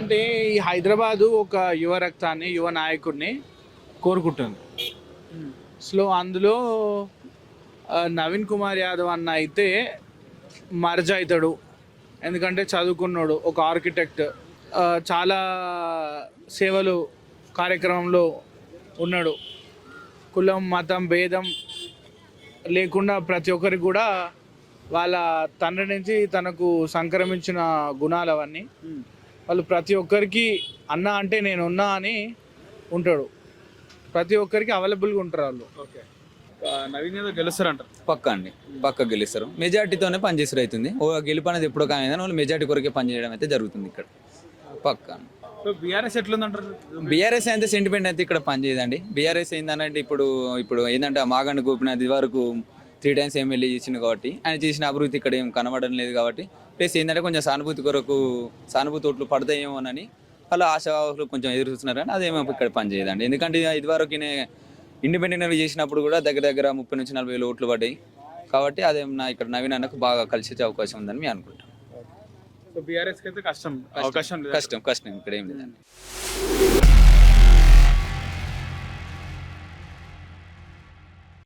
అంటే ఈ హైదరాబాదు ఒక యువ రక్తాన్ని యువ నాయకుడిని కోరుకుంటుంది. అందులో నవీన్ కుమార్ యాదవ్ అన్న అయితే మర్జ్ అవుతాడు. ఎందుకంటే చదువుకున్నాడు, ఒక ఆర్కిటెక్ట్, చాలా సేవలు కార్యక్రమంలో ఉన్నాడు. కులం మతం భేదం లేకుండా ప్రతి ఒక్కరికి కూడా వాళ్ళ తండ్రి నుంచి తనకు సంక్రమించిన గుణాలు అవన్నీ వాళ్ళు ప్రతి ఒక్కరికి అన్న అంటే నేను ఉన్నా అని ఉంటాడు. ప్రతి ఒక్కరికి అవైలబుల్గా ఉంటారు వాళ్ళు. ఓకే, నవీన్ యాదవ్ గెలుస్తారంటారు. పక్క అండి, పక్క గెలుస్తారు. మెజార్టీతోనే పనిచేసారు అవుతుంది. ఓ గెలుపు అనేది ఎప్పుడో కానీ వాళ్ళు మెజార్టీ కొరకే పనిచేయడం అయితే జరుగుతుంది ఇక్కడ పక్క. సో బీఆర్ఎస్ ఎట్లుందంటారు? బీఆర్ఎస్ అయితే సెంటిమెంట్ అయితే ఇక్కడ పనిచేయదండి. బీఆర్ఎస్ ఏంటంటే ఇప్పుడు ఏంటంటే మాగండి గోపినాథ్ ఇది వరకు 3 times ఎమ్మెల్యే చేసింది కాబట్టి ఆయన చేసిన అభివృద్ధి ఇక్కడ ఏం కనబడడం లేదు కాబట్టి, ప్లస్ ఏంటంటే కొంచెం సానుభూతి ఓట్లు పడతాయేమోనని వాళ్ళు ఆశావాహులు కొంచెం ఎదురు చూస్తున్నారు. కానీ అదేమో ఇక్కడ పనిచేయదండి. ఎందుకంటే ఇదివరకు ఇండిపెండెంట్ చేసినప్పుడు కూడా దగ్గర 30 నుంచి 40 వేల ఓట్లు పడ్డాయి కాబట్టి అదేమన్నా ఇక్కడ నవీన్ అన్నకు బాగా కలిసే అవకాశం ఉందని మేము అనుకుంటాం. సో బీఆర్ఎస్కి అయితే అవకాశం లేదు. కష్టం ఇక్కడ ఏం లేదండి.